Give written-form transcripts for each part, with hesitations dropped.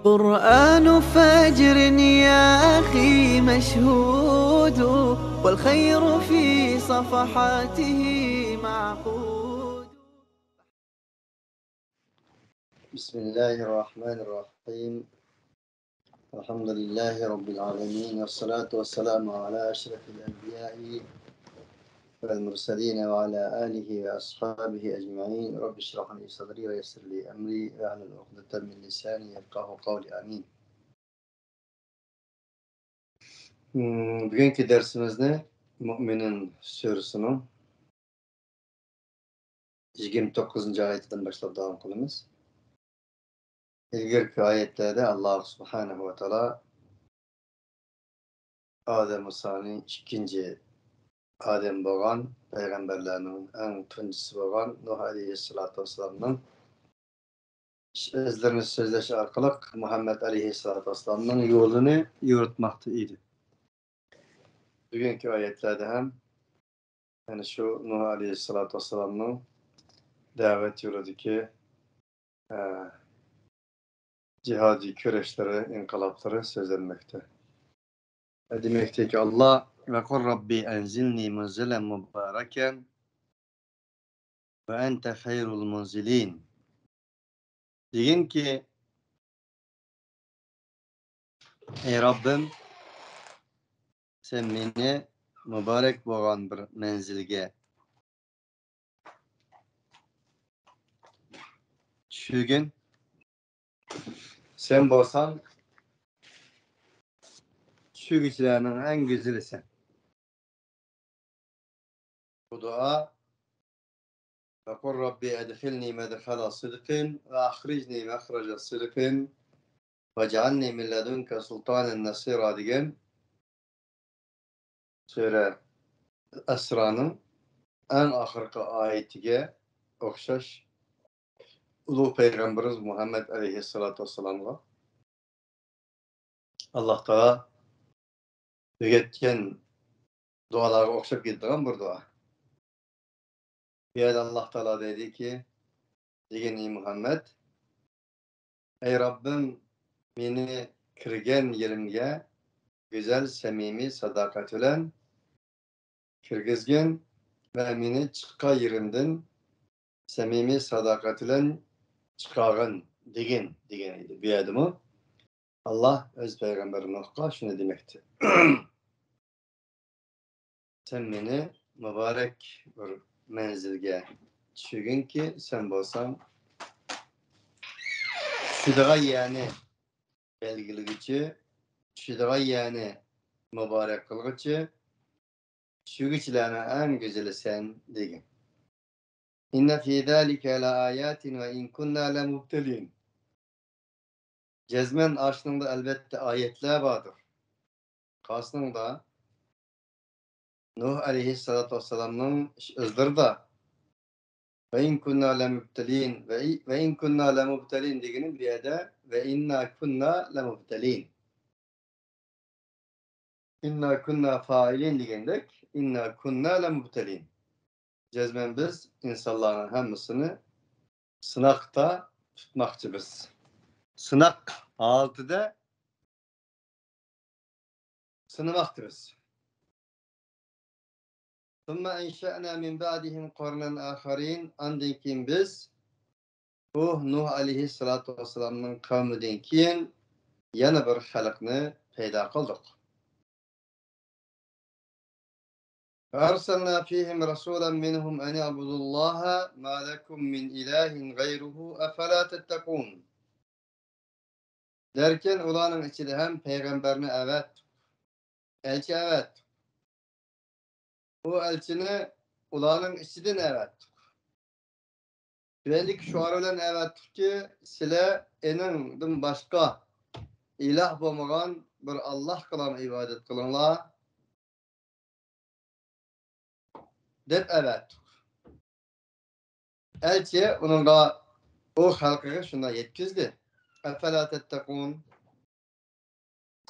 قرآن فجر يا أخي مشهود والخير في صفحاته معقود. بسم الله الرحمن الرحيم. الحمد لله رب العالمين، والصلاة والسلام على أشرف الأنبياء والمرسلين وعلى آله وأصحابه أجمعين. رب اشرح لي صدري ويسر لي أمري واحلل عقدة من لساني يفقهوا قولي. آمين. Bugünkü dersimizde Mü'minin Suresi'nin 29. ayetinden başlayıp devam kılımız. İlgirki ayetlerde Allah Subhanahu ve Teala Adem Musa'nın ikinci Adem boğan peygamberlerinin en tüncüsü boğan Nuh Aleyhisselatü Vesselam'ın özlerinin sözleşi arkalık Muhammed Aleyhisselatü Vesselam'ın yolunu yürütmekte idi. Bugünkü ayetlerde hem yani şu Nuh Aleyhisselatü Vesselam'ın davet yürüdü ki cihadi küreşleri, inkılapları sözlenmekte. Demekte ki Allah ve kul Rabbi enzilni munzilen mübareken ve ente hayrul munzilin. Deyin ki ey Rabbim sen beni mübarek boğan bir menzilge düşürgün. Sen bolsan düşürgüçlerinin en güzelisin. Bu dua ve kul Rabbi edhilni medhala sıdkın ve ahricni mehraca sıdkın ve cealni min ledunke sultanen nasira diyen Sure Esra'nın en ahırkı ayetiga okşaş Ulu Peygamberimiz Muhammed Aleyhisselatü Vesselam'la Allah Teala öğretken dualara okşap gittiğim bir dua. Bir yerde Allah Teala dedi ki Ey Muhammed ey Rabbim beni kirgen yerimge güzel samimi sadakat ile kirgizgin ve beni çıka yerimden samimi sadakat ile çıkarın degen idi. Bir yerde mi? Allah öz Peygamberi Nuh'a şunu demekti. Sen beni mübarek bir menzilge düşürgün ki sen bolsan şudağa yani belgiligiçi, şudağa yani mübarek kılgıçı, düşürgüçlerine en güzeli sen degin. İnne fî zâlike la âyâtin ve in kunnâ le mubtelîn. Cezmen aşkında elbette ayetler vardır. Kasnında Nuh Aleyhisselatü Vesselam'ın özleri da ve in kunna lemubtelin ve in kunna lemubtelin deginin bir yerde ve inna kunna lemubtelin. İnna kunna failin degendek inna kunna lemubtelin. Cezmen biz insanların hemmisini sınakta tutmakçı biz. Sınak altıda sınamaktı biz. ثُمَّ اَنْشَأْنَا مِنْ بَعْدِهِمْ قَرْنًا آخَرِينَ Andın kim biz Nuh Aleyhisselatü Vesselam'ın kavminden keyin yana bir halkını peyda kıldık. فَأَرْسَلْنَا فِيهِمْ رَسُولًا مِنْهُمْ أَنْ اعْبُدُوا اللّٰهَ مَا لَكُمْ مِنْ إِلَٰهٍ غَيْرُهُ أَفَلَا تَتَّقُونَ Derken ulanın içinde hem peygamberine evet, elçi evet. Bu elçini ulanın içinden evet. Güvenlik şu aralan evet ki sile enindin başka ilah bulmagan bir Allah kılan ibadet kılınlar. Dep evet. Elçi onunla o halkı şuna yetkizdi. Efela tettekûn.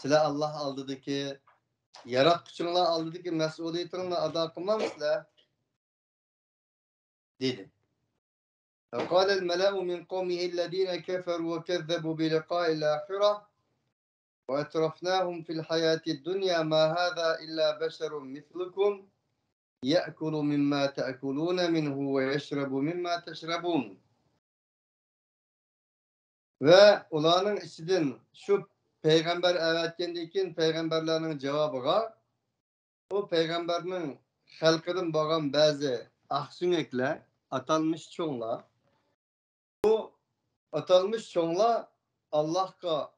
Sile Allah aldıdı ki yaratçınla aldıdı ki mesuliyetinle ada kılmam sile dedi. فقال الملأ من قومه الذين كفروا وكذبوا بلقاء الآخرة وأترفناهم في الحياة الدنيا ما هذا إلا بشر مثلكم يأكل مما تأكلون منه ويشرب مما تشربون. Ve ulanın içinden şu peygamber evetkendikin peygamberlerinin cevabıga o peygamberinin halkının bağın bazı aksünekle atanmış çoğunla bu atanmış çoğunla Allah'a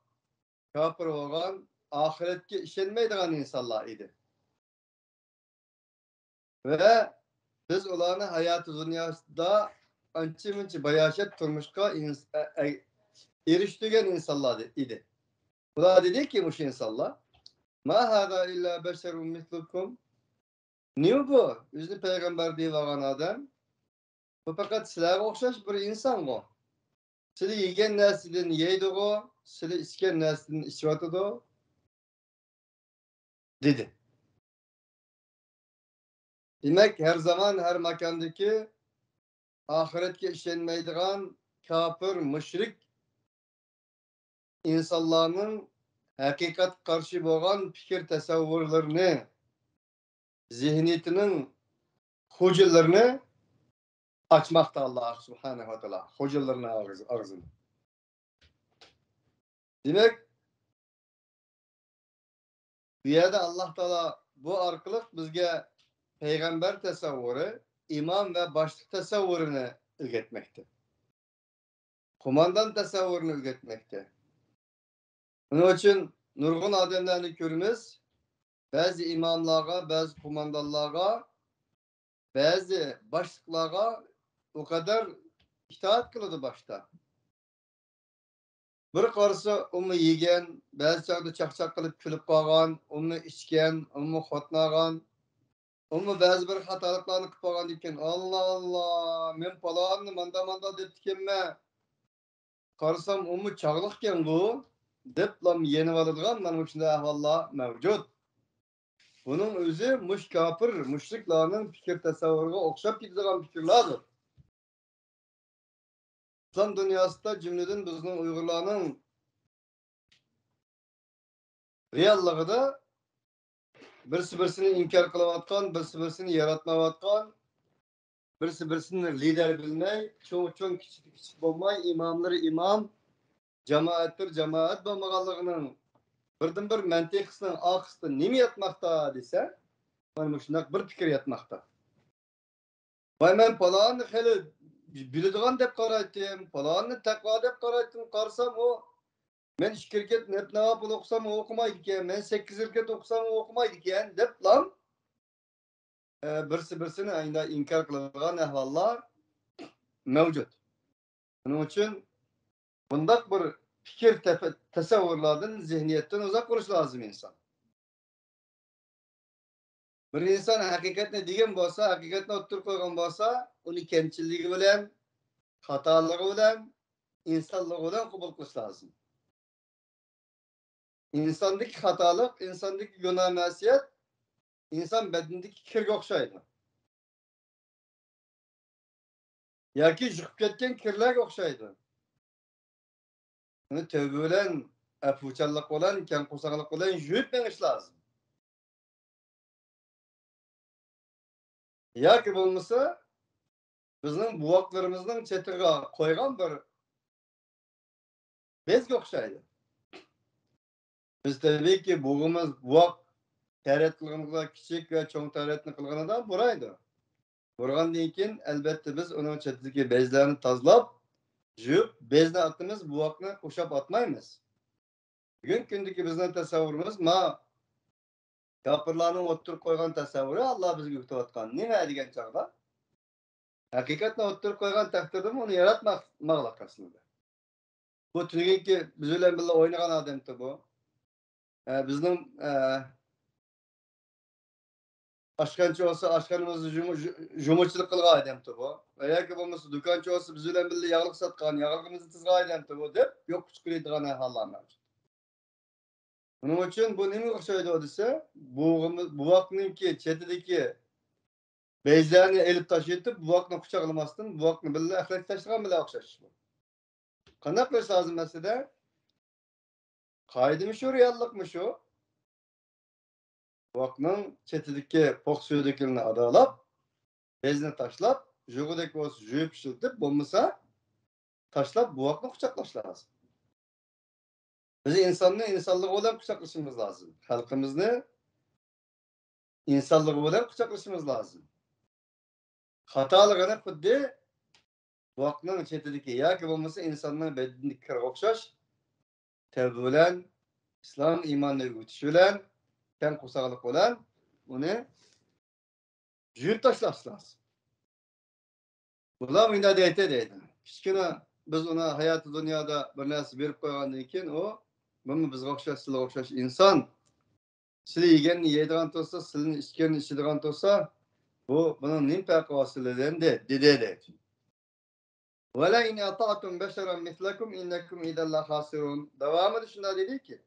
kafir olan ahiretke işenmeydiğen insanlar idi. Ve biz ulanı hayatı dünyasında ançı mınçı bayaşet turmuşka eriştiğen insanlar idi. Ulan dedi ki bu insanlar ma hada illa beşerun mislukum. Ne bu? Yüzlü peygamber diye varan adam. Bu fakat sizlere okşaş bir insan bu. Sizi yegen nesliden yeydi o, sizi içken nesliden içiyordu o, dedi. Demek her zaman her makandaki ahiretke işlenmeydiğen kafir, müşrik insanların hakikat karşı boğan fikir tasavvurlarını, zihniyetinin hucurlarını açmakta Allah subhanehu ve teala. Hucurlarını ağzını. Demek bu yerde Allah Teala bu arkalık bizge peygamber tasavvuru, imam ve başlık tasavvurunu öğretmekte. Kumandan tasavvurunu öğretmekte. Onun için nurgun ademlerini görürüz. Bazı imamlara, bazı kumandanlara, bazı başlıklara o kadar itaat kıldı başta. Bir karısı onu yegen, bazı çağda çakçak kılıp külüp kalgan, onu içken, onu hotnagan, onu bazı bir hatalıklarını kıpagan diken, Allah Allah, men palanı manda deptikenme. Karısam onu çağlıkken bu, deplam yeni valıdgan, benim içinde ahvallah mevcut. Bunun özü muş kafir, müşriklarının fikir tasavvuruna okşap gidilen fikirlerdir. İslam dünyasında cümleden bizden Uygurlarının reallığı da birisi birisini inkar kılavatkan, birisi birisini yaratmavatkan, birisi birisini lider bilmey, çoğun küçük olmay, imamları imam, cemaattir cemaat olmaganlığının birden bir mentekisinin akısı nemi yatmakta dese, ben şundak bir fikir yatmakta. Vay men palanı hele bildiğin dep karaytım, palanı takva dep karaytım, karsam o men şirket ne yapıp okusam o okumaydı ki, men 8 şirket okusam o okumaydı ki, dep lan birisi birisini aynı inkar kılgan ehvallar mevcut. Onun için bundak bir fikir tasavvurlardan, zihniyetten uzak duruş lazım insan. Bir insan hakikatine digen bolsa, hakikatine otur koygan bolsa, onu kemçilliği bilen, hatalığı bilen, insanlığı bilen kabul kılış lazım. İnsandaki hatalık, insandaki günah masiyet, insan bedendeki kirge okşaydı. Yaki jüp ketken kirlerge okşaydı. Onu tövbe bilen, afuçallık bilen, ken kusaklık bilen jüp meniş lazım. Yaki bulmasa, bizim buvaklarımızdan çetirge koygan bir bezge okşaydı. Biz tabii ki buvak teretliğimizde küçük ve çoğun teretini kılgını da buraydı. Burgan deyken elbette biz onun çetideki bezlerini tazlap, jüp, bezne attığımız buvakını kuşap atmayız. Bugün gündeki bizden tasavvurumuz kapırlarının oturup koygan tasavvuru Allah bizi güktü atkan. Ne degen çağda? Hakikaten oturup koygan takdirde mi onu yaratmak mağlak aslında. Bu tünegenki bizimle birlikte oynayan adamdı bu. Bizim aşkancı olsa aşkanımızı jumurçılık kılgan adamdı bu. Veya ki bulması dükkancı olsa bizimle birlikte yağlık satkan, yağlıkımızı tızgan adamdı bu deyip yok küçüküleydiğine Allah'ın mevcut. Bunun için bu nemi okşaydı o dese, bu vaktinki çetideki Beyzlerini elip taşıyıp bu vakını kucaklamasın, bu vakını bile ahiret taşıran bile okşaş. Kandak bir lazım mesela. Kaydı şu, reallık şu? Bu vakının çetideki pok suyudakini adalap, bezini taşlap, jugudaki olsun juyup şıltıp, bulmasa taşlap bu vakını kucaklaş lazım. Biz insanlığı olan kucaklaşmamız lazım. Halkımızı insanlığı olan kucaklaşmamız lazım. Hatalığına kudde vakının çetideki ya ki bulmasa insanlığın bedenindeki okşaş, tevbe bilen, İslam imanla ötüş bilen, ken kusaklık bilen onu juyup taşlaş lazım. Bunlar mündade deydi. Kiçkine biz ona hayatı dünyada bir narsa berip koygandan keyin o bunu bizga okşaş, sizga okşaş insan sizlar yegenini yeydigan tursa, sizlarni içkenini içidigan tursa, bu bunun nim farkı vasıleden de dedi. Vela in ata'tum beşeran mislakum innekum idan la khasirun. Devamı şunda dedi ki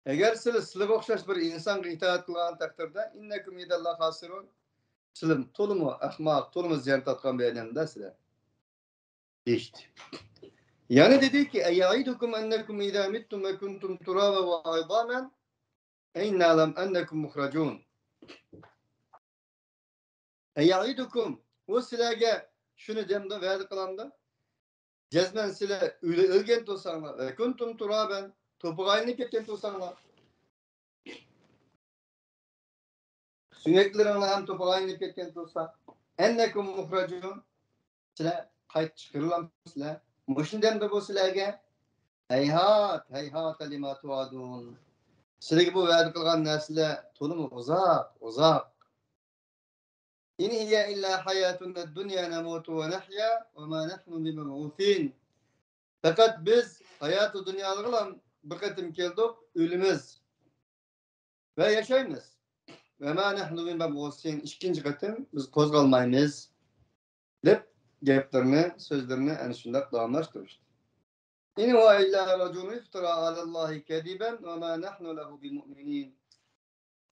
eğer sizlarga okşaş bir insan itaat kılgan takdirde innekum idan la khasirun. Sizlar tolumu ahmak, tolumu ziyan tatkan bir adamda sizlar. İşte. Yani dedi ki eya'idukum ennekum idâ mittum ve kuntum turâbe ve aydâmen eynâlem ennekum muhracun. Eya'idukum o silâge şunu demde verdi kılamda. Cezmen sile ölgen tosanlar ve kuntum turâben topuğayını ketken tosanlar. Sünnetlerini hem topuğayını ketken tosan. Ennekum muhracun. Sile kayıt çıkırılan sile. Muşun demde bu silâge heyhat heyhat lima tuadun. Sizlarga bu va'da qilgan narsalar to'liq uzoq. In hiya illa hayatuna dunya namutu ve nahya ve ma nahnu bimab'uthin. Fakat biz hayatı dünyalık bilan bir qatim keldik, ölümüz ve yaşaymiz. Ve ma nahnu bimab'uthin. İkinci qatim biz qo'zg'almaymiz deb gaplarni, so'zlarini ana shunday davomlashtirishdi. İn huwa illa raculun iftara alallahi kadiben ve ma nahnu lehu bimu'minin.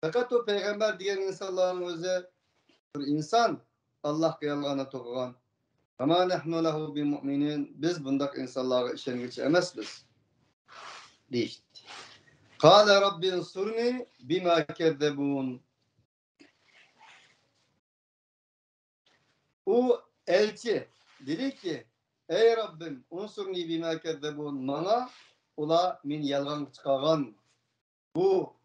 Fakat o peygamber diyen insanların özü bir insan Allah'a yalgana to'g'an. Ama nahnu lehu bimu'minin. Biz bundak insanlara işengiç emesmiz. Deyişti. Kâle Rabbi insurni bima kezzebun. O elçi dedi ki ey Rabbim unsurni bima kezzebun. Bana ula min yalgan çıkaran bu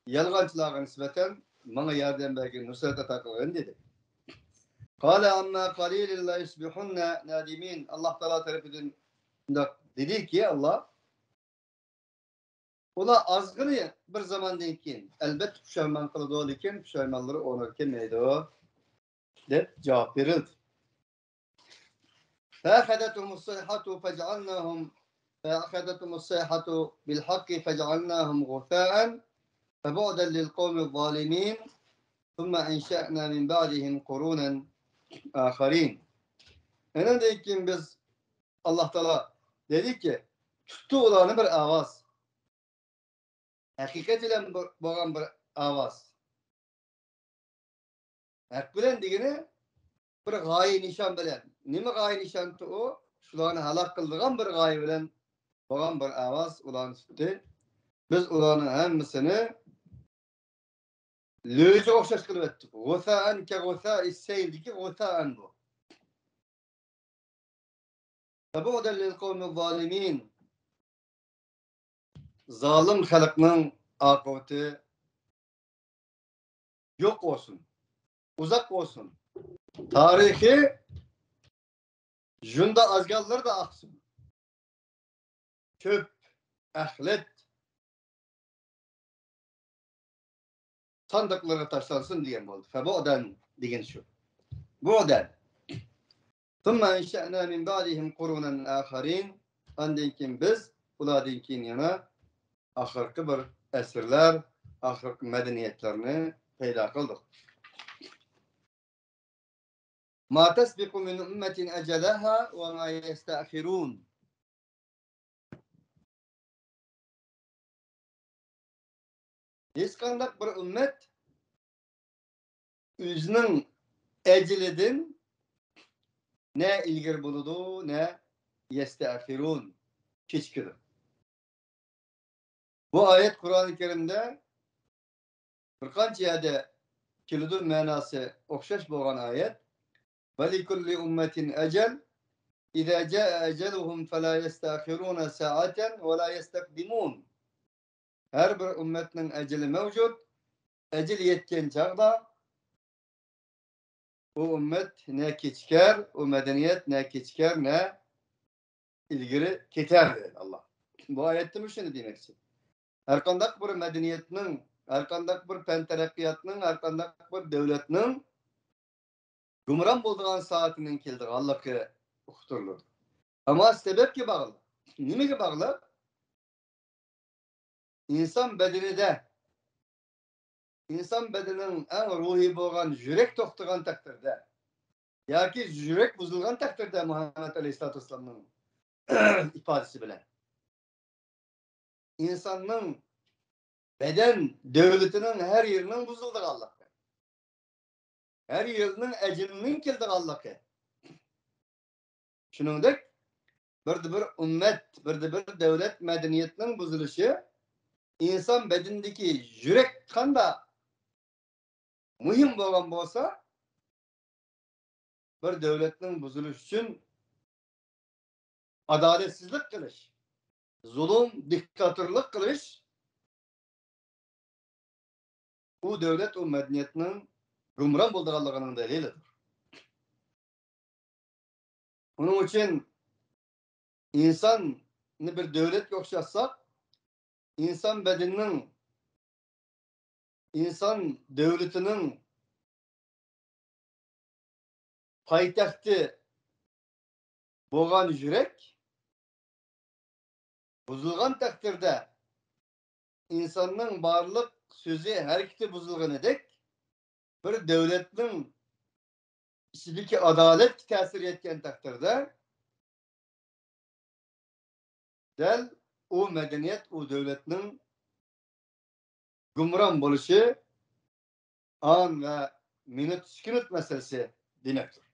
yalgancılara nispeten bana yardım bergin nusrata takılın dedi. Kâle amma qalîlin la yusbihunne nâdimin. Allah Teala tarafından dedi ki Allah ola azgını bir zamandan keyin elbette pişman kılıdı iken pişmanları onarken neydi o? Deb cevap verildi. فأخذتهم الصيحة الصيحة بالحق فجعلناهم غثاء فبعدا للقوم الظالمين ثم أنشأنا من بعدهم قرونا آخرين. Enedeyken biz Allah Teala dedi ki tuttu olanı bir avaz. Hakikat ile boğan bir avaz. Hak bilen digini bir gaye nişan bilen. Nime gaye nişantı o? Şularını halak kıldırgan bir gaye bilen boğan bir avaz ulan tuttu. Biz ulanın hemmisini löze okşaş kılıp ettik. Gusa'an ke gusa'i seyldiki gusa'an bu. فَبُعْدًا لِلْقَوْمِ الظَّالِمِينَ. Zalim halkının akıbeti yok olsun. Uzak olsun. Tarihi junda azgalları da aksın. Çöp, ahlet sandıklara taşlansın diyen oldu. Febu'den diyen şu. Bu'den. ثُمَّ اِنْشَأْنَا مِنْ بَعْدِهِمْ قُرُونًا آخَرِينَ. Andinkin biz, uladinkin yana ahırkı bir esirler, ahırkı medeniyetlerini peyda kıldık. مَا تَسْبِقُ مِنْ اُمَّةٍ اَجَلَهَا وَمَا يَسْتَأْخِرُونَ. Hiç kandak bir ümmet özünün ecilidin ne ilgir buludu ne yestağfirun keçkidir. Bu ayet Kur'an-ı Kerim'de bir qancha yerde kilidi manası okşaş bolgan ayet. Ve likulli ummetin ecel İza caa eceluhum fela yestağfirun sa'aten ve la yestakdimun. Her bir ümmetinin eceli mevcut. Ecel yetken çağda o ümmet ne keçker, o medeniyet ne keçker ne ilgili keter dedi Allah. Bu ayette mi şunu demek için? Her kandak bir medeniyetinin, her kandak bir fen terakkiyatının, her kandak bir devletinin gumran bulduğun saatinin keldi Allah'ı uqturlu. Ama sebep ki bağlı. Nime ki bağlı? İnsan bedeninin en ruhi bolgan yürek toktugan takdirde yoki yürek buzulgan takdirde Muhammed Aleyhisselatü Vesselam'ın ifadesi bilen insanın beden devletinin her yerinin buzuldu Allah'ı. Her yerinin ecilinin kildi Allah'ı. Şunundaki bir ümmet, bir devlet medeniyetinin buzuluşu insan bedendeki yürek kanda mühim bolgan bolsa bir devletin buzuluş için adaletsizlik kılış, zulüm, diktatörlük kılış, bu devlet o medeniyetinin gumran bulduğunun delilidir. Bunun için insan bir devlet yokşatsak, insan bedeninin, insan devletinin payitahtı bolgan yürek, buzulgan takdirde insanın barlık sözü hareketi buzulgan edek, bir devletin içindeki adalet tesir etken takdirde del o medeniyet, o devletinin gumran buluşu an ve minut meselesi demektir.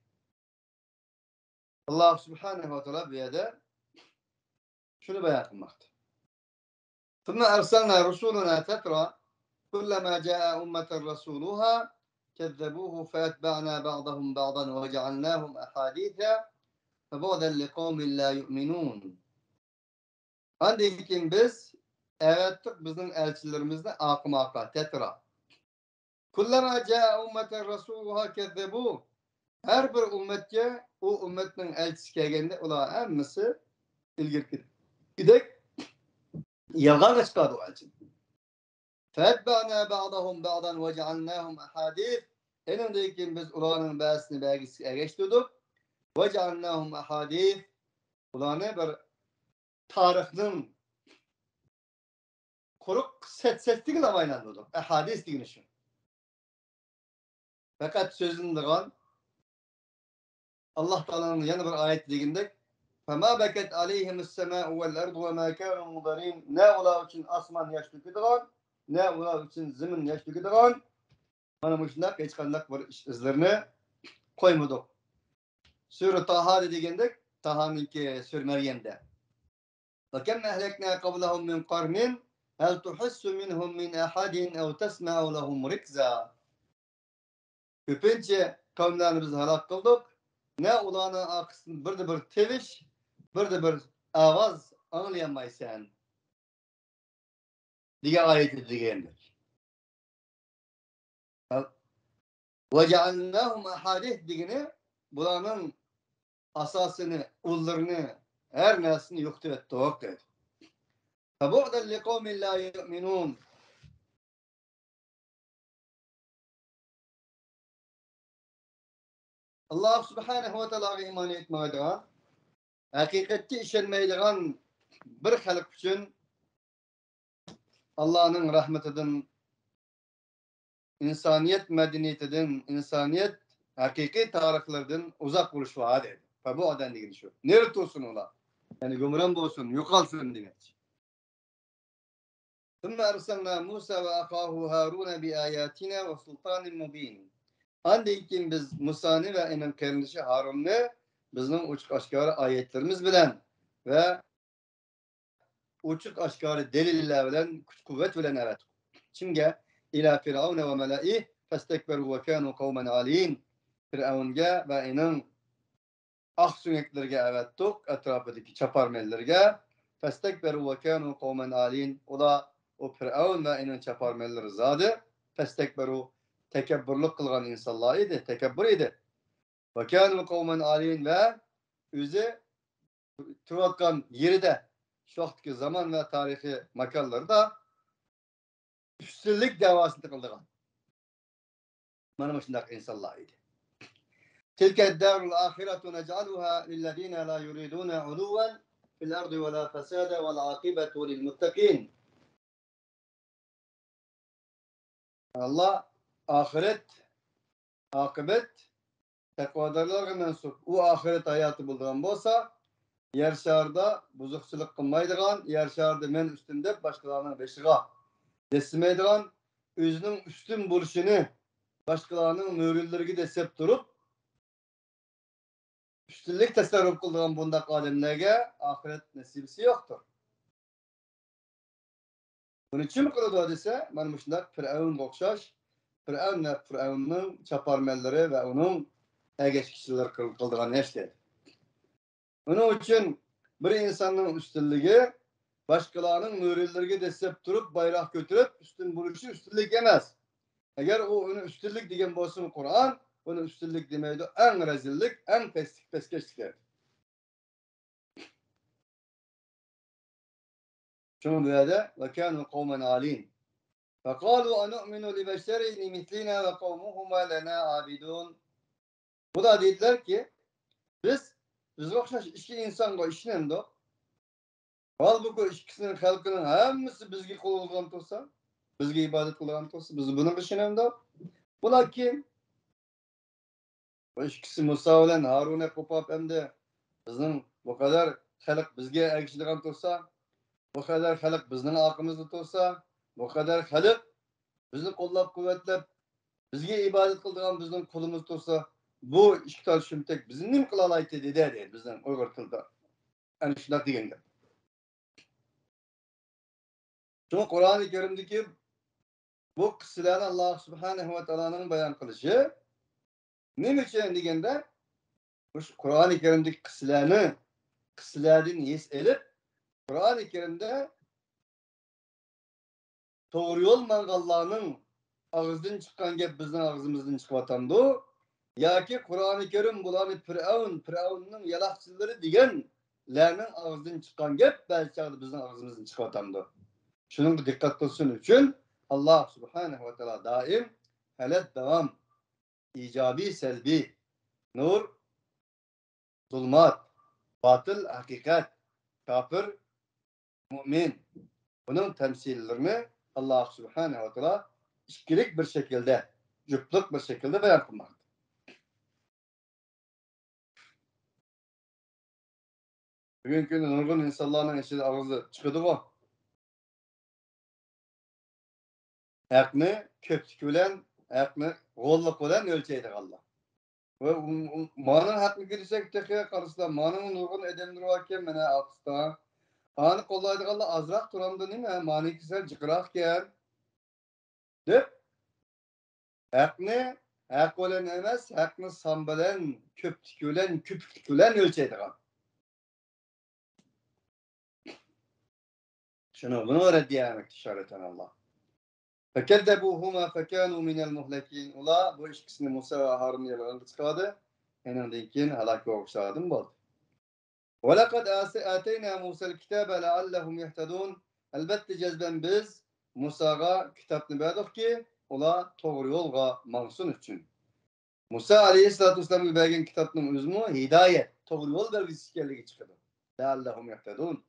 Allah Subhanahu ve Teala bir yerde şunu beyan kılmakta. ثم أرسلنا رسولنا تترى كلما جاء أمة رسولها كذبوه فأتبعنا بعضهم بعضا وجعلناهم أحاديثا فبعدا لقوم لا يؤمنون. Andayken biz evettik bizim elçilerimizle akmaka tetra. Kullama caa ummeten rasuluha kezzebu. Her bir ümmetke o ümmetin elçisi gelgende ular hemmisi ilgili gidek yalgan çıkardı o elçi. Fetba'na ba'dahum ba'dan ve cealnahum ahadith. Enindeyken biz ulanın bazısını belgisi geçtirdik. Ve cealnahum ahadith. Ulanı bir tarihinin kuruk setsettik lamayla dedik. Ahadith digini şu. Fakat sözün digan Allah Teala'nın yana bir ayet digindek فَمَا بَكَتْ عَلَيْهِمُ السَّمَاءُ وَالْأَرْضُ وَمَا كَانُوا مُضَرِينَ. Ne ola için asman yaş döküdügan, ne ola için zemin yaş döküdügan. Mana muşnak hiç kandak bir izlerini koymadık. Sure Taha dediğinde Taha'nınki Sure Meryem'de. وَكَمْ أَهْلَكْنَا قَبْلَهُمْ مِنْ قَرْنٍ هَلْ تُحِسُّ مِنْهُمْ مِنْ أَحَدٍ أَوْ تَسْمَعُ لَهُمْ رِكْزًا. Köpünce kavimlerimizi halak kıldık. Ne olana aksın bir teviş, bir avaz anlayamaysan diye ayet diyendir. وَجَعَلْنَاهُمْ أَحَادِث digini bulanın asasını, ullarını, her nesini yoktu etti. فَبُعْدًا لِقَوْمٍ لَا يُؤْمِنُونَ. Allah Subhanahu ve Teala'ya iman etmeydiğin, hakikati işlenmeydiğin bir halk için Allah'ın rahmetinden, insaniyet medeniyetinden, insaniyet hakiki tarihlerden uzak buluş vaat edin. Bu adan değil şu. Nerede olsun ola? Yani gümran olsun, yukalsın demek. ثم أرسلنا موسى وأخاه هارون بآياتنا وسلطان مبين Andayken biz Musa'nı ve onun kardeşi Harun'u bizim uçuk aşkarı ayetlerimiz bilen ve uçuk aşkarı deliller bilen, güç kuvvet bilen evet. Kimge? İlâ firavune ve melâih festekberu ve kânû kavmen âlîn. Firavunga ve onun aksüneklerge evet tuk, etrafındaki çaparmellerge festekberu ve kânû kavmen âlîn. O Firavun ve onun çaparmelleri zadı. Festekberu tekebbürlük kılgan insanlar idi, tekebbür idi. Ve kânû kavmen âlîn ve üzü tuvatkan yeri de şu vaktki zaman ve tarihi makalları da üstünlük davasını kıldıgan. Mana şundaq insanlar idi. Tilke darul ahiretu nec'aluha lillezine la yuridune uluven fil ardı ve la fesade vel akibetu lil muttakin. Allah ahiret, akibet takvadarlarga mensup. O ahiret hayatı bulduğun bolsa yer şarda buzukçılık kılmaydıgan, yer şarda men üstünde başkalarının beşiga desimeydigan, özünün üstün buluşunu başkalarının mürillerine desep durup üstünlük tasarruf kıldıgan bundak adamlarga ahiret nasibisi yoktur. Bunun için mi kılıdı dese, ben bu şundak Firavun okşaş, Firavun'un çaparmelleri ve onun egeç kişiler kıldıgan neştedi. Onun için bir insanın üstünlüğü başkalarının mürillerine desep durup bayrak götürüp üstün buluşu üstünlük yemez. Eğer o onu üstünlük diyen bolsa Kur'an, onu üstünlük demeydi en rezillik, en peskeçlikler. Şunu böyle ve kânû kavmen âlîn. فَقَالُوا أَنُؤْمِنُ لِبَشَرَيْنِ مِثْلِنَا وَقَوْمُهُمَا لَنَا عَابِدُونَ. Bu da dediler ki biz okşaş iki insanga işinen de halbuki ikisinin halkının hemmisi bizge kul kılgan tursa, bizge ibadet kılgan tursa, biz bunu işinen de bular kim? Bu ikisi Musa ile Harun'a kopap hem de bizim bu kadar halk bizge erişilen tursa, bu kadar halk bizden arkamızda tursa, bu kadar halk bizni qo'llab quvvatlab bizga ibodat qiladigan bizning qulimiz tursa bu ishqal shumtak bizni nim qila oladi deydi bizning uyg'ur tilida ana shunday degan gap. Shu Qur'oni Karimdagi bu qissalarni Alloh subhanahu va taoloning bayon qilishi nima uchun deganda Qur'oni Karimdagi qissalardan his elib Qur'oni Karimda to'g'ri yo'l manganlarning ağızdan çıkan gap bizden ağzımızdan çıkmatandı. Ya ki Kur'an-ı Kerim bulanı Firavun'un yalakçıları diyenlerinin ağzından çıkan gap belki bizden ağzımızdan çıkmatandı. Şunun bir dikkat kılsın için Allah subhanahu ve teala daim helet devam, icabi selbi, nur, zulmat, batıl, hakikat, kafir, mümin. Bunun temsillerini Allah subhanahu ve teala işkilik bir şekilde, cüplük bir şekilde beyan kılmaktadır. Bugünkü nurgun insanların içinde ağzı çıkıdı o. Akını köpçük bilen, akını golluk bilen ölçeydi Allah. Ve manın hakkı girsek tekiye karşısında manın nurgun edemdir varken mene akısta. Anı kollaydı Allah azrak duramdı değil mi? Mani kisel çıkırak gel. Deyip akını hak olan emez, hakını sambilen, köpçük bilen, küpük bilen ölçeydi Allah. Şunu bunu reddiyemek işareten Allah. فَكَذَّبُوهُمَا فَكَانُوا مِنَ الْمُهْلَكِينَ. Ula bu ikisini Musa ve Harun yalanı çıkardı. Enandikin halak oluşadım bol. وَلَقَدْ آتَيْنَا مُوسَى الْكِتَابَ لَعَلَّهُمْ يَهْتَدُونَ. Elbette cezben biz Musa'ga kitapını verdik ki ula doğru yolga mansun için. Musa aleyhissalatu vesselam'ın verdiği kitabının üzümü hidayet, doğru yol vergisi kelliği çıkıyor. لَعَلَّهُمْ يَهْتَدُونَ.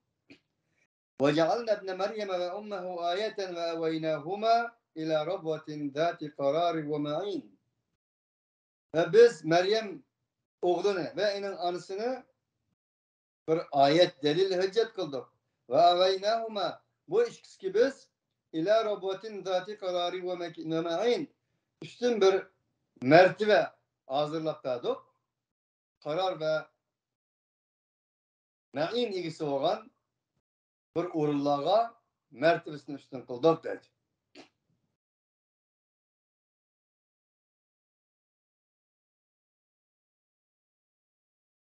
وَجَعَلْنَا ابْنَ مَرْيَمَ وَأُمَّهُ آيَةً وَأَوَيْنَاهُمَا إِلَى رَبْوَةٍ ذَاتِ قَرَارٍ وَمَعِينٍ. Ve biz Meryem oğlunu ve onun anısını bir ayet, delil, hüccet kıldık. Ve aveynâhuma bu ikisi biz ila rabbatin zati karari ve ma'in üstün bir mertebe hazırlap berdik. Karar ve naim ilgisi olan bir orunlarga mertebesini üstün kıldık dedi.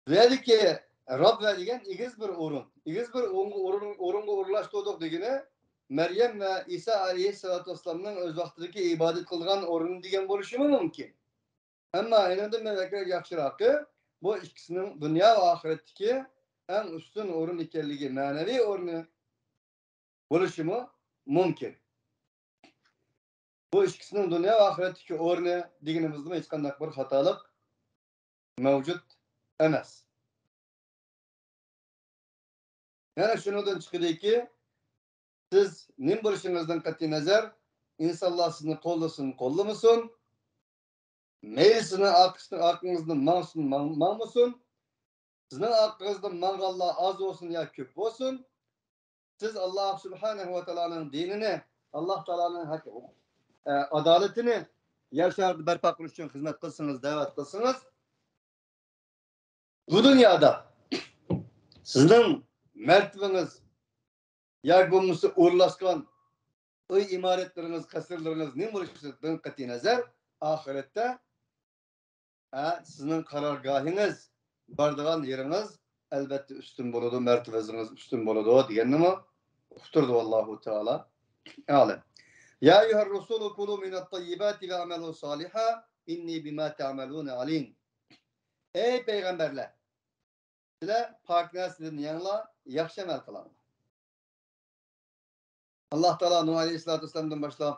Dedi ki Rab verigen igiz bir orun. İgiz bir orunga uğurlaştırdık degine Meryem ve İsa aleyhissalatu vesselam'ın öz vaktideki ibadet kılgan orun degen boluşu mu mümkün? Ama eninde melekler yakşırakı bu ikisinin dünya ve ahiretteki en üstün orun ikerligi manevi orunu boluşu mu mümkün? Bu ikisinin dünya ve ahiretteki orunu degenimizde hiç kandak bir hatalık mevcut emas. Yani şunudan çıkıyor ki siz nim boluşunuzdan kat'i nazar insanlar sizni kollasın kollamasın meylisini aklınızdan mansın manmasın sizin aklınızdan mangallah az olsun ya köp olsun siz Allah subhanahu ve teala'nın dinini Allah Teala'nın adaletini yaşardı berpa kılış için hizmet kılsınız, davet kılsınız. Bu dünyada sizin mertebeniz yargımızı uğurlaşkan o imaretleriniz, kasırlarınız ne buluştuğundan kat'i nazar ahirette sizin karargahınız bardağın yeriniz elbette üstün boludu, mertebeniz üstün boludu diyenli mi? Uhturdu Allahu Teala. Alem. Ya eyyuhar Resulü kulu minat tayyibati ve amelu saliha inni bima ta'melune alim. Ey peygamberler! Sizler paklar sizin yanına yakşı amel kılanlar. Allah Teala Nuh Aleyhisselatü Vesselam'dan başlayıp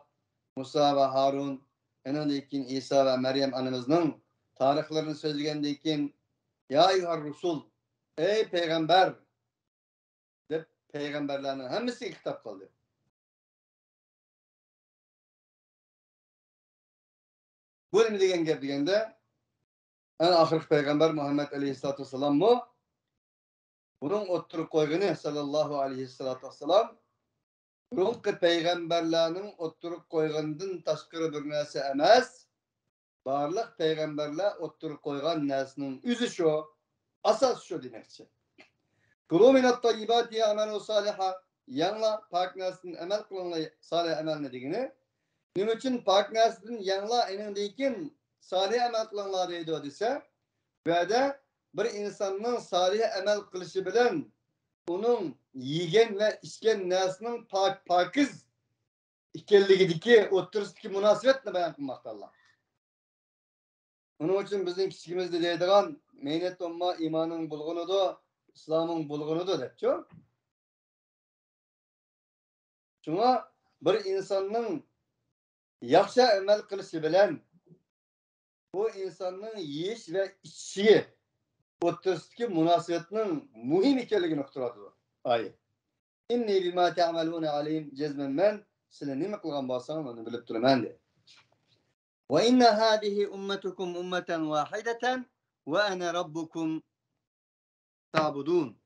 Musa ve Harun, enindeyken İsa ve Meryem anımızın tarihlerini söylegendeyken Ya eyyuhar Resul, ey peygamber de peygamberlerin hepsi kitap kıldı. Bu ne degen gap degende en ahirki peygamber Muhammed Aleyhisselatü Vesselam mı? Bunun oturup koyduğunu sallallahu aleyhisselatü vesselam Runkı peygamberlerinin oturup koyğandan taşkırı bir nesi emez. Barlıq peygamberler oturup koyğan nesinin üzü şu, asas şu demekçi. Kulu minat tayyibati amelu saliha. Yanla pak nesinin emel kılınla salih emel ne degini? Nim için pak nesinin yanla enindeyken salih emel kılınla deydi dese ve de bir insanın salih emel kılışı bilen onun yiyen ve içken nesinin pakiz ikelligideki oturusdaki münasebetini bayan kılmaktalar. Onun için bizim kiçikimizde deydiğen meynet olma imanın bulgunudur, İslam'ın bulgunudur deyip. Şuna bir insanın yaxşı emel kılışı bilen bu insanın yiyiş ve içişi oturusdaki münasebetinin muhim ikelligini uqturadı. Ayet. İnni bima ta'maluna alim cezmen men sizler nima qilgan bo'lsangiz uni bilib turaman dedi. Ve inne hadihi ummatukum ummeten vahideten ve ana rabbukum ta'budun.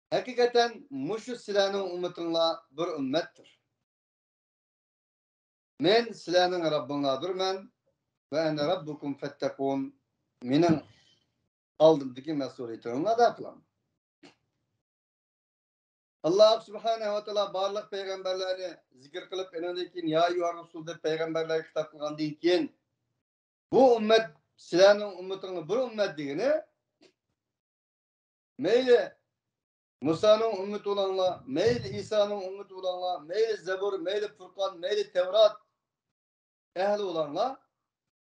Hakikaten muşu sizlerning ummatinglar bir ummettir. Men sizlerning Rabbinglardirman ve ana rabbukum fettakun. Mening oldimdagi mas'uliyatimni ado qilaman. Allah subhanahu wa ta'ala barlıq peygamberlerini zikir kılıp enindeyken ya eyyuhar Resul deb peygamberler kitap kılgandan keyin bu ümmet sizlerning ummetini bir ümmet degeni meyli Musa'nın ümmeti olanlar, meyli İsa'nın ümmeti olanlar, meyli Zebur, meyli Furkan, meyli Tevrat ehli olanlar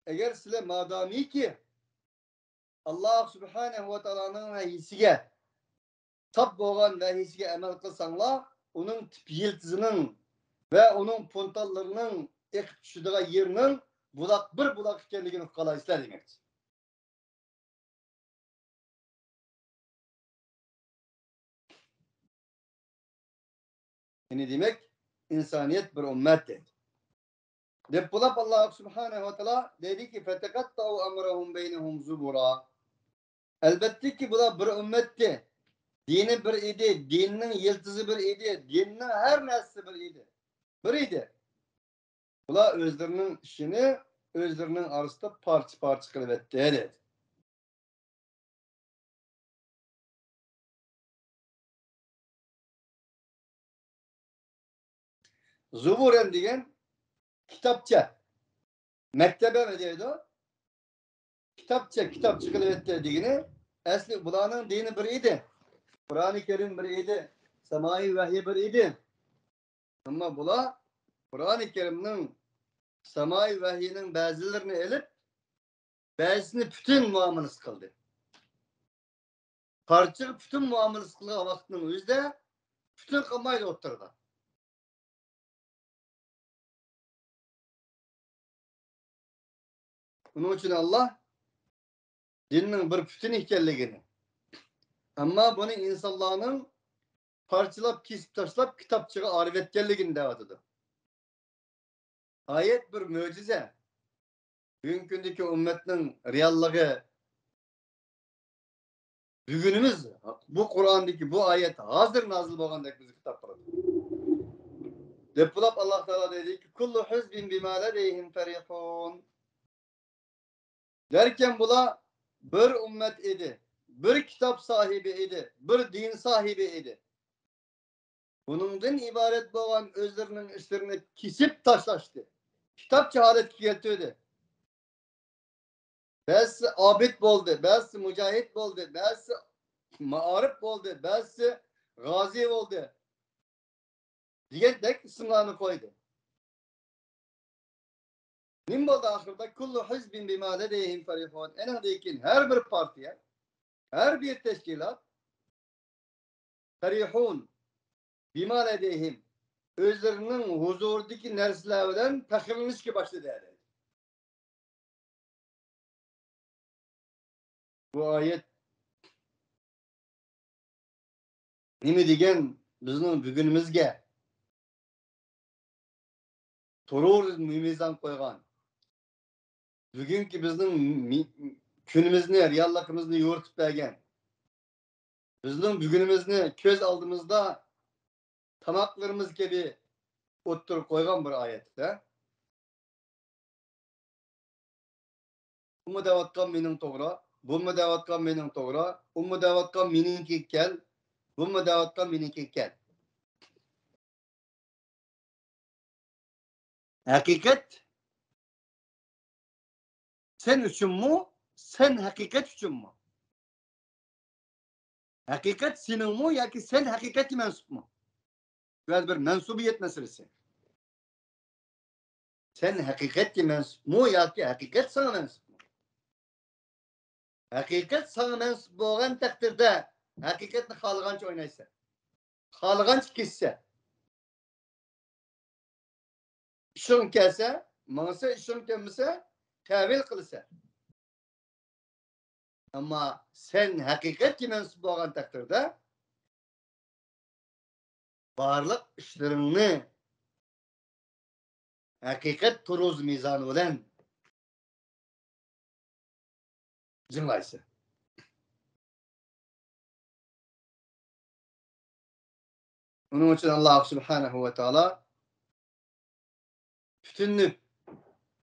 eğer sizler madami ki Allah subhanahu wa ta'ala'nın vahiysiga tap boğan vahiysiga emel kılsanlar onun tip yıldızının ve onun puntallarının ekip düşüdüğü yerinin bir bulak ikenligini kalaysızlar demektir. Ne demek? İnsaniyet bir ümmettir. Dep bulap Allah subhanahu wa ta'ala dedi ki fetekattau amrahum beynehum zubura. Elbette ki bu da bir ümmetti. Dini bir idi, dininin yıldızı bir idi, dininin her nesli bir idi. Bir idi. Bular özlerinin işini özlerinin arasında parça kılıp etti dedi. Zuburen degan kitapça. Mektebe mi deydi o? Kitapça kılıp etti degini. Asli bularning dini bir edi. Kur'an-ı Kerim bir edi. Semai vahiy bir edi. Ama bular Kur'an-ı Kerim'nin semai vahiyinin bazılarını elip bazısını bütün muamelesi kıldı. Parça bütün muamelesi kıldığı vaktinin özde bütün kılmayla oturdu. Bunun için Allah dinin bir bütün ihkelligini ama bunu insanların parçalap kesip taşlap kitapçığa arif etkenligini devatıdı. Ayet bir mucize. Bugünkündeki ümmetin reallığı bugünümüz bu Kur'an'daki bu ayet hazır nazil bolgandek bizi kitaplarda. Depulap Allah Teala dedi ki kullu hizbin bima ledeyhim ferihun. Derken bula bir ümmet idi. Bir kitap sahibi idi. Bir din sahibi idi. Bunundan ibaret olan özlerinin işlerini kesip taşlaştı. Kitap cehalet getirdi. Bazısı abid oldu, bazısı mücahit oldu, bazısı ma'arif oldu, bazısı gazi oldu. Diyerek isimlerini koydu. Nim oldu ahirde? Kullu hizbin bima ledeyhim ferihun. En azından her bir partiye, her bir teşkilat ferihun bima ledeyhim özlerinin huzurdaki nerselerden fakirleniş ki başladı. Bu ayet nimi degen bizning bugunimizga terrorizm mizan qo'ygan. Bugunki bizning kunimizni, realligimizni yo'ritib bergan. Bizning bugunimizni ko'z oldimizda tamoqlarimiz gibi o'ttirib qo'ygan bir oyatda. Umma davatgan mening to'g'ri, bumma davatgan mening to'g'ri, umma davatgan meningki kel, bumma davatgan meningki kel. Hakikat sen üçün mü? Sen hakikat üçün mü? Hakikat senin mi ya ki sen hakikati mensup mu? Biraz bir mensubiyet meselesi. Sen hakikati mensup mu ya ki hakikat sana mensup mu? Hakikat sana mensup olan takdirde hakikatni xalığanç oynaysa. Xalığanç kesse. İşin kelse, mansa işin kemmese tevil kılsa. Ama sen hakikati mensup olan takdirde varlık işlerini hakikat turuz mizanı olan cımlaysa. Onun için Allah Subhanahu ve Teala bütünlük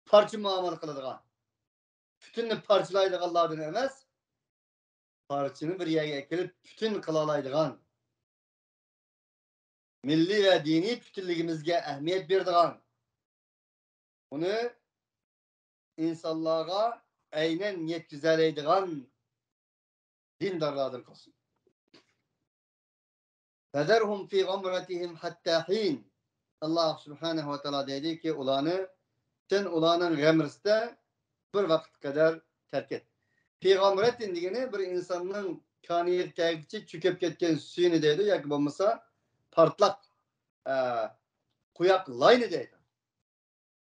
parça muamele kıladigan, bütünlük parçalaydigan Allah'dan emas, parçanı bir yerga kelip bütün kılalaydigan, milli ve dini bütünlüğümüzge ehemmiyet berdigan, bunu insanlığa aynen yetkizaleydigan dindarlardan kılsın. Federhum fi gamratihim hatta hin. Allah Subhanahu ve Teala dedi ki sen ulanın gamrısında bir vakit kadar terk et. Peygamberin degeni bir insanın kaniyetdagi çöküp ketken suyunu deydi yoki bo'lmasa partlaq quyoq layni deydi.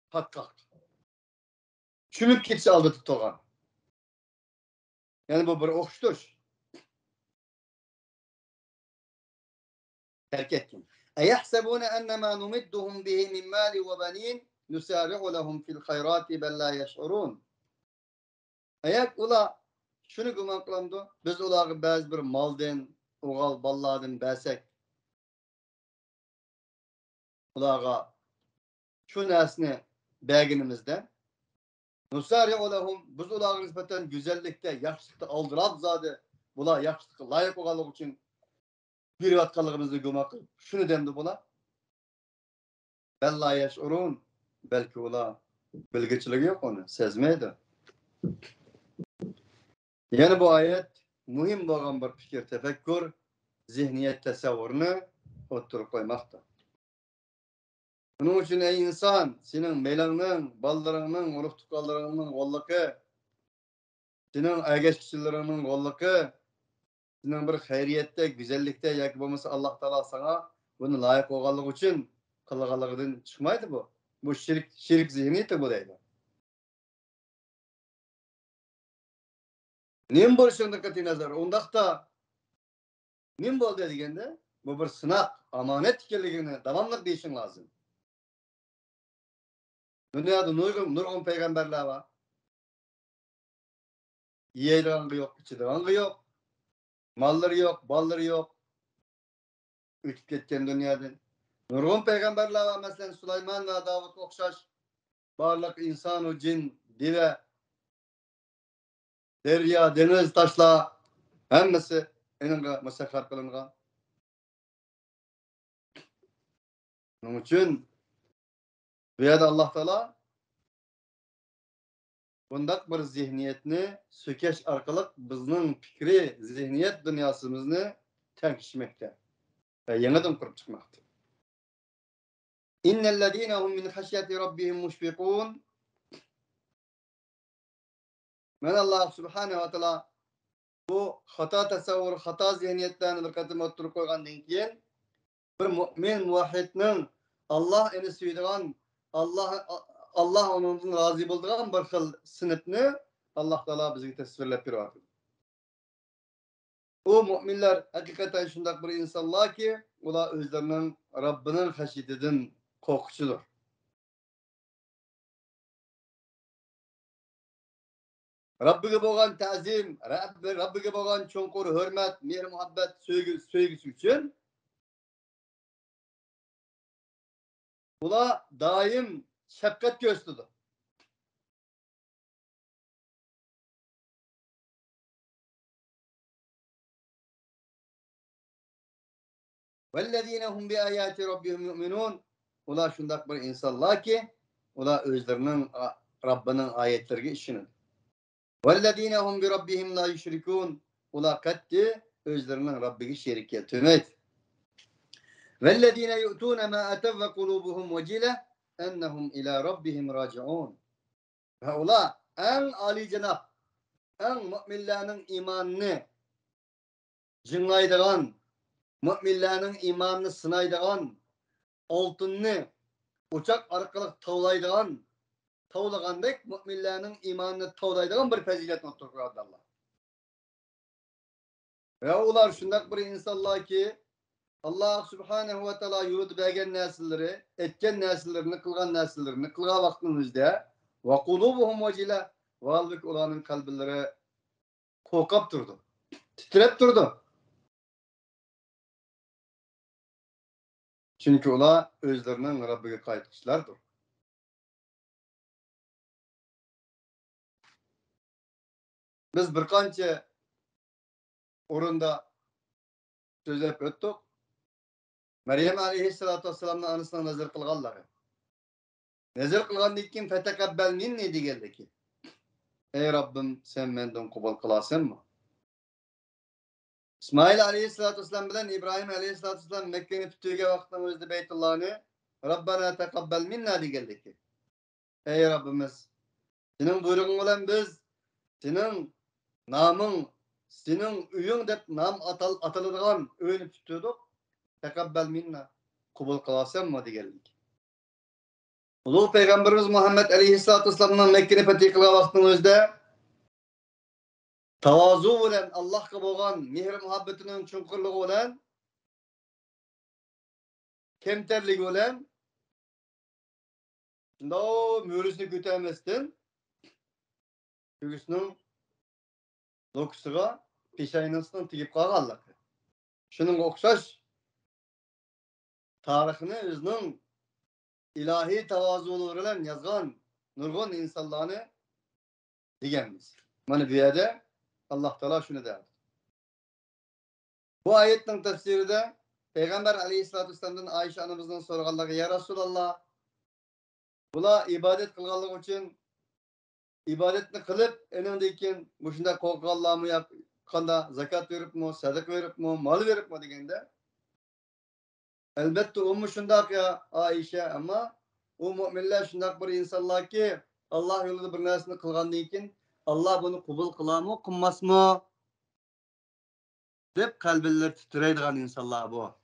Patkaq. Çümüp ketişi aldatib turgan. Yani bu bir o'xshatish. Terk etkin. Ayahsabuna annama numidduhum bihi min mali ve banin nusari'u lahum fil hayrati bel la yash'urun. Ayak ula şunu gumon qilamdi, biz ularga ba'zi bir moldan, o'g'al bolalardan bersak, ularga shu narsani bäginimizden. Nusari olahum biz ularga nisbeten güzellikte, yaxşılıkta aldırap zade bular yaxşılıkka layık bolganlygy üçin bir atkanlygymyzdy gömak. Şunu demdi bular. Bella yaşurun. Belki ular bilgiçiligi yok onu sezmeydi. Yani bu ayet muhim bolgan bir fikir, tefekkür, zihniyet tasavvurunu oturup koymakta. Bunun için ey insan, senin meleğinin, ballarının, uruk tukallarının golluğu, senin ergeçkiçilerinin golluğu, senin bir hayriyette, güzellikte, yaki bulmasa Allah Teala sana bunu layık olganlık için kılganlığından çıkmaydı bu. Bu şirk zihniyeti bu deydi. Nim boluşun dikkati nazar, ondakta nim bol dedigende, bu bir sınak, amanet ekenligini davamlı deyişin lazım. Dünyada nurgun peygamberler var. Yiyeceği yok, içeceği yok. Malları yok, balları yok. Ütüp ketken dünyadan. Nurgun peygamberler var. Mesela Süleyman ve Davut okşaş. Barlık insan, cin, dive, derya, deniz, taşla. Hemmesi enine mesafar kılıngan. Onun için bu yerde Allah Teala bundak bir zihniyetini sökeş arkalık bizning fikri, zihniyet dünyasımızını tenkişmekte. Ve yeniden kurup çıkmakta. İnnellezîne hum min haşyeti rabbihim muşfikûn. Men Allah subhanehu ve teala bu hata tasavvur, hata zihniyetlerini bir katım oturup koygandan keyin bir mümin muvahhidning Allah eni suydigan, Allah onundan razı bolduğan bir xil sınıfını Allah Teala bizge tasvirlep berýär. O müminler hakikaten şundak bir insanlar ki ular özlerinin Rabbinin haşyetinden korkuçudur. Rabbiga bolgan ta'zim, Rabbiga bolgan çoňkur hörmet, mehr muhabbet, söýgüsü üçin ular daim şefkat gösterdi. Vellezîne hum bi âyâti rabbihim yu'minûn. Ular şundak bir insanlar ki ular özlerinin Rabbinin ayetlerine işinir. Vellezîne hum bi rabbihim la yüşrikûn. Ular katdi özlerinin Rabbige şerik keltirmeydi. Vellezîne yu'tûne mâ atev ve kulûbuhum vecile ennehum ilâ rabbihim râci'ûn. Ve ular en âli cenab, en müminlerin imanını jıngaydıgan, müminlerin imanını sınaydıgan, altınını uçak arkalık tavlagandek müminlerin imanını tavlaydıgan bir fazilet oturup Allah. Ve ular şundak bir insanlar ki Allah subhanehu ve teala yurdu bergen nesilleri, etken nesillerini, kılgan nesillerini, kılgan vaktimizde ve kulubuhum vecile varlık olanın kalbilleri kokap durdu. Titrep durdu. Çünkü ular özlerinin Rabbige kayıtçılardır. Biz bir kança orunda sözlep öttük. Meryem aleyhissalatu vesselam'ın anısına nazır kılganları. Nazır kılgan dikin fetekabbel minni digeldi ki. Ey Rabbim sen menden kubul kılasın mı? İsmail aleyhissalatu vesselam bilen İbrahim aleyhissalatu vesselam Mekke'ni tütüge vaktimizde Beytullah'ını Rabbana tekabbel minna digeldi ki. Ey Rabbimiz senin buyruğun olan biz senin namın, senin üyün dep nam atılıdığan öğünü tutuyorduk. Tekabbel minna. Kubul kılasın mı digeldik. Ulu Peygamberimiz Muhammed Aleyhisselatü Vesselam'ın Mekke'ni fetih kılan vaktimizde tavazu olan Allah'a bolgan mehr muhabbetinin çukurluğu olan kemterligi olan şunda o mührüsünü götürmezden mührüsünün dokusuga peşaynasından tigip kalganlar. Şunun okşaş tarihini özünün ilahi tavazuluğuyla yazgan nurgun insanlarını digenmiz. Mana bu yerde Allah Teala şunu der. Bu ayetin tefsiri de Peygamber Aleyhisselatü Vesselam'dan Ayşe anamızdan sorganlığı ya Resulallah bula ibadet kılganlık için ibadetini kılıp enindeyken bu şunda korkallığı yapkanda zakat verip mi, sadak verip mi, mal verip mi degende elbette ummu şundak ya Ayşe ama o müminler şundak bir insanlar ki Allah yolunda bir narsini kılgandan keyin Allah bunu kabul kılamı, kılmaz mı? Dep kalbinler titreydigan insanlar bu.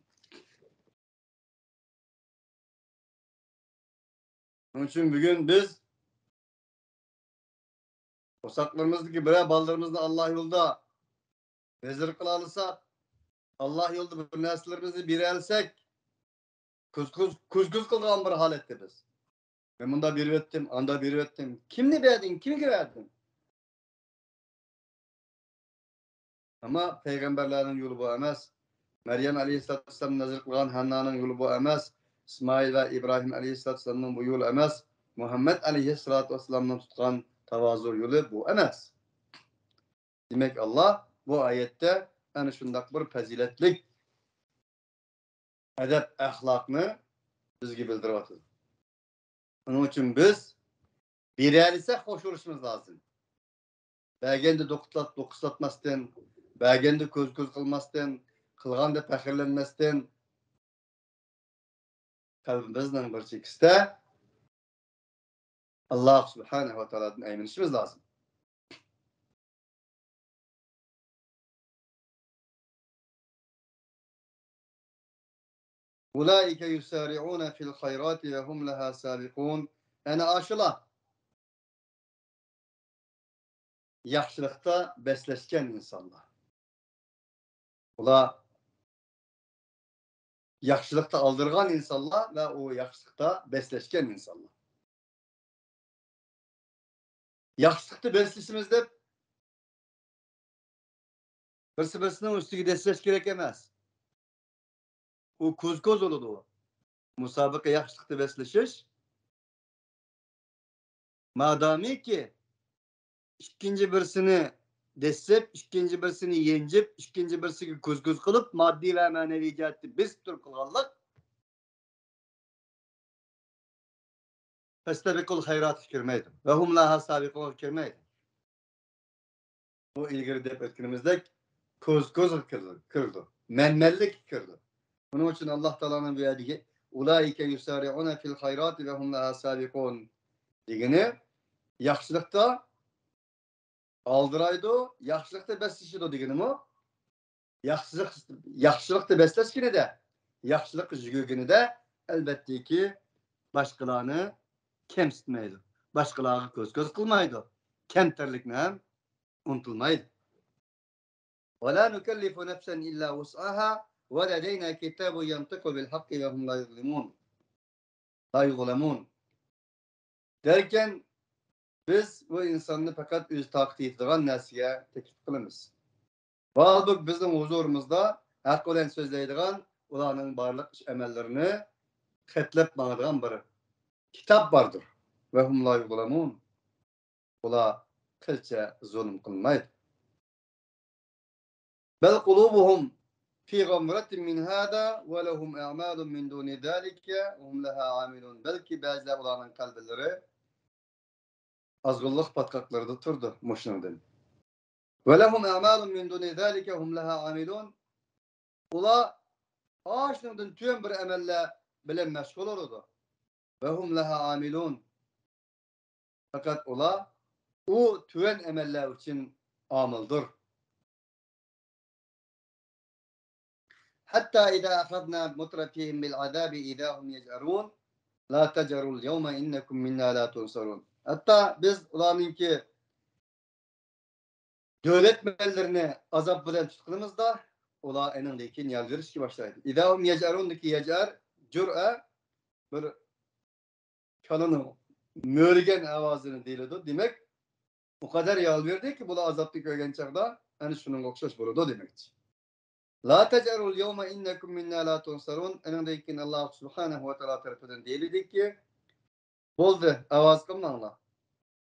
Onun için bugün biz osaklarımızdaki birer ballarımızı Allah yolda vezir kılalısak, Allah yolda bir neslerimizi bir elsek, kuzguz kılgan bir halette biz. Ben bunda bir ettim, anda bir ettim. Kimni verdin, kimi verdin? Ama peygamberlerin yolu bu emez. Meryem Aleyhisselatü Vesselam nazır kılgan Hanna'nın yolu bu emez. İsmail ve İbrahim Aleyhisselatü Vesselam'ın bu yolu emez. Muhammed Aleyhisselatü Vesselam'ın tutkan tavazur yolu bu emez. Demek Allah bu ayette yani şundak bir faziletlik edep ahlakını bizge bildirip atır. Onun için biz bir ise hoş oluşumuz lazım. Belgende dokuzlatmasdan, belgende köz kılmasdan, kılganda pahirlenmesden kalbimizden bir çekiste Allah Subhanahu ve Teala'dan eminişimiz lazım. Ulaike yusari'un fil hayrati ve hum laha sabiqun. Yani aşıla yaxşılıkta besleşken insanlar. Ula yaxşılıkta aldırgan insanlar ve o yaxşılıkta besleşken insanlar. Yaxşılıkta besleşimizde birisi birisinin üstüge desleş gerek emez. O koz olur o. Musabaka yaxşılıkta besleşiş. Madami ki ikinci birisini desep, ikinci birisini yencip, ikinci birisini koz kılıp maddi ve manevi cihette biz tür kılganlık festabikul hayrat fikirmeydi. Ve hum laha sabikul fikirmeydi. Bu ilgili dep etkinimizde koz kırıldı. Menmellik kırıldı. Bunun için Allah Teala'nın verdiği ulaike yusari'una fil hayrati ve hum laha sabikun digini yaxşılıkta aldıraydı, yaxşılıkta besleşiyordu digini mi? Yaxşılıkta besleşkini de yaxşılık jügünü de elbette ki başkalarını kemsitmeydi. Başkalarını göz kılmaydı. Kemterlikle hem unutulmaydı. وَلَا نُكَلِّفُ نَفْسًا إِلَّا وُسْعَهَا وَلَدَيْنَا كِتَابٌ يَنْطِقُ بِالْحَقِّ وَهُمْ لَا يُظْلَمُونَ derken biz bu insanını fakat öz takdir edilen nasiye teklif kılımız. Halbuki bizim huzurumuzda hak olan sözleydiğen ulanın barlık emellerini hetlep bağlayan bir kitap vardır. Ve hum la yuzlamun. Ula kılça zulüm kılmaydı. Bel kulubuhum fi gamratin min hada ve lehum a'malun min duni zalike ve hum laha amilun. Belki bazı ulanın kalpleri azgınlık patkaklarında turdu muşnudun. Ve lehum a'malun min duni zalike ve hum laha amilun. Ula ağaçlarından tüm bir emelle bilen meşgul olurdu. Ve hum laha amilun. Fakat ula o tüven emeller için amıldır. Hatta idâ akhadnâ mutrafihim bil azâbi idâ hum yec'arûn la tecerul yevme innekum minnâ la tunsarûn. Hatta biz ulanınki devlet mellerini azap bilen tutkunumuzda ula enindeki yalvarış ki başlaydı. İdâ hum yec'arûndaki yec'ar cür'e bir kanını mörgen avazını değildi. Demek o kadar yalvardı ki bula azaplı köygen çağda yani şunun okşaş burada demektir. La tecerul yevme innekum minna la tunsarun. Enindeyken Allah subhanahu ve teala tarafından deyildik ki boldu avaz kılmanla,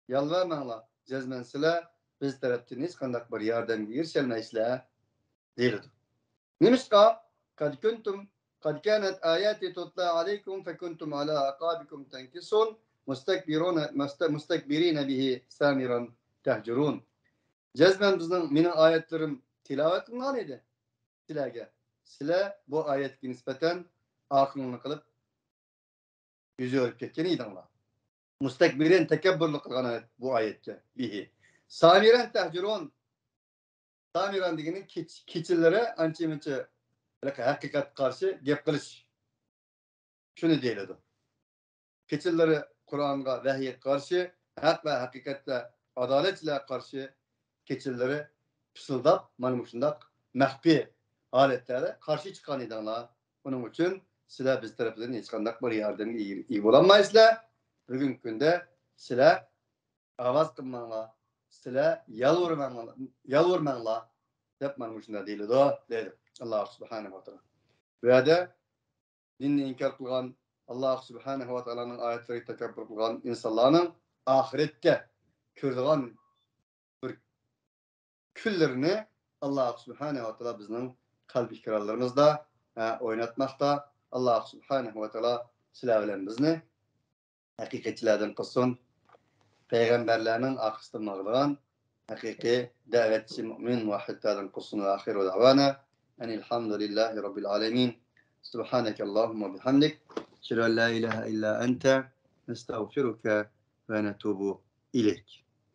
yalvarmanla, cezmensile biz taraftan hiç kandak bir yardım girişelmeysle deyildi. Nimişka kad kuntum kad kanat ayati tutla aleykum fekuntum ala aqabikum tenkisun mustakbirina bihi samiran tehcurun. Cezmen bizning mening ayetlerim tilavet kılgan edi. Sizlarga. Sizlar bu ayetga nisbatan aqlni qilib yüzü örüp ketken edinglar. Mustakbirin tekabburlik qilgan bu ayetga bihi. Samiran tehcurun. Samiran degeni keçillere ancha-muncha haqiqat qarshi gap qilish. Shuni deyiladi. Keçillari Qur'onga, vahiyga qarshi, haq va haqiqatda adolat bilan qarshi keçillari pisildab, mana shundaq maxfiy holatlarda qarshi chiqqan edinglar. Buning uchun sizlar biz tarafdan hech qanday bir yordamga ega bo'lolmaysizlar. Bugungi kunda sizlar ovoz qilmanglar, sizlar yalvarmanglar deb mana shunda deyiladi, deydi Alloh subhanahu va taolo. Bu yerda dinni inkor qilgan Alloh subhanahu va taoloning oyatlariga takabbur qilgan insonlarning oxiratga ko'radigan bir kunlarini Alloh subhanahu va taolo bizning qalbi fikrlarimizda o'ynatmoqda. Alloh subhanahu va taolo sizlar bilan bizni haqiqatchilardan qilsin. Peygamberlerinin arkasında mağduran hakiki davetçi mümin muvahhidlerden qilsin ve ahiru davana enilhamdülillahi rabbil alemin. Subhaneke Allahumma bihamdik. Şirâ la ilahe illa ente nestağfiruke ve netubu ileyk.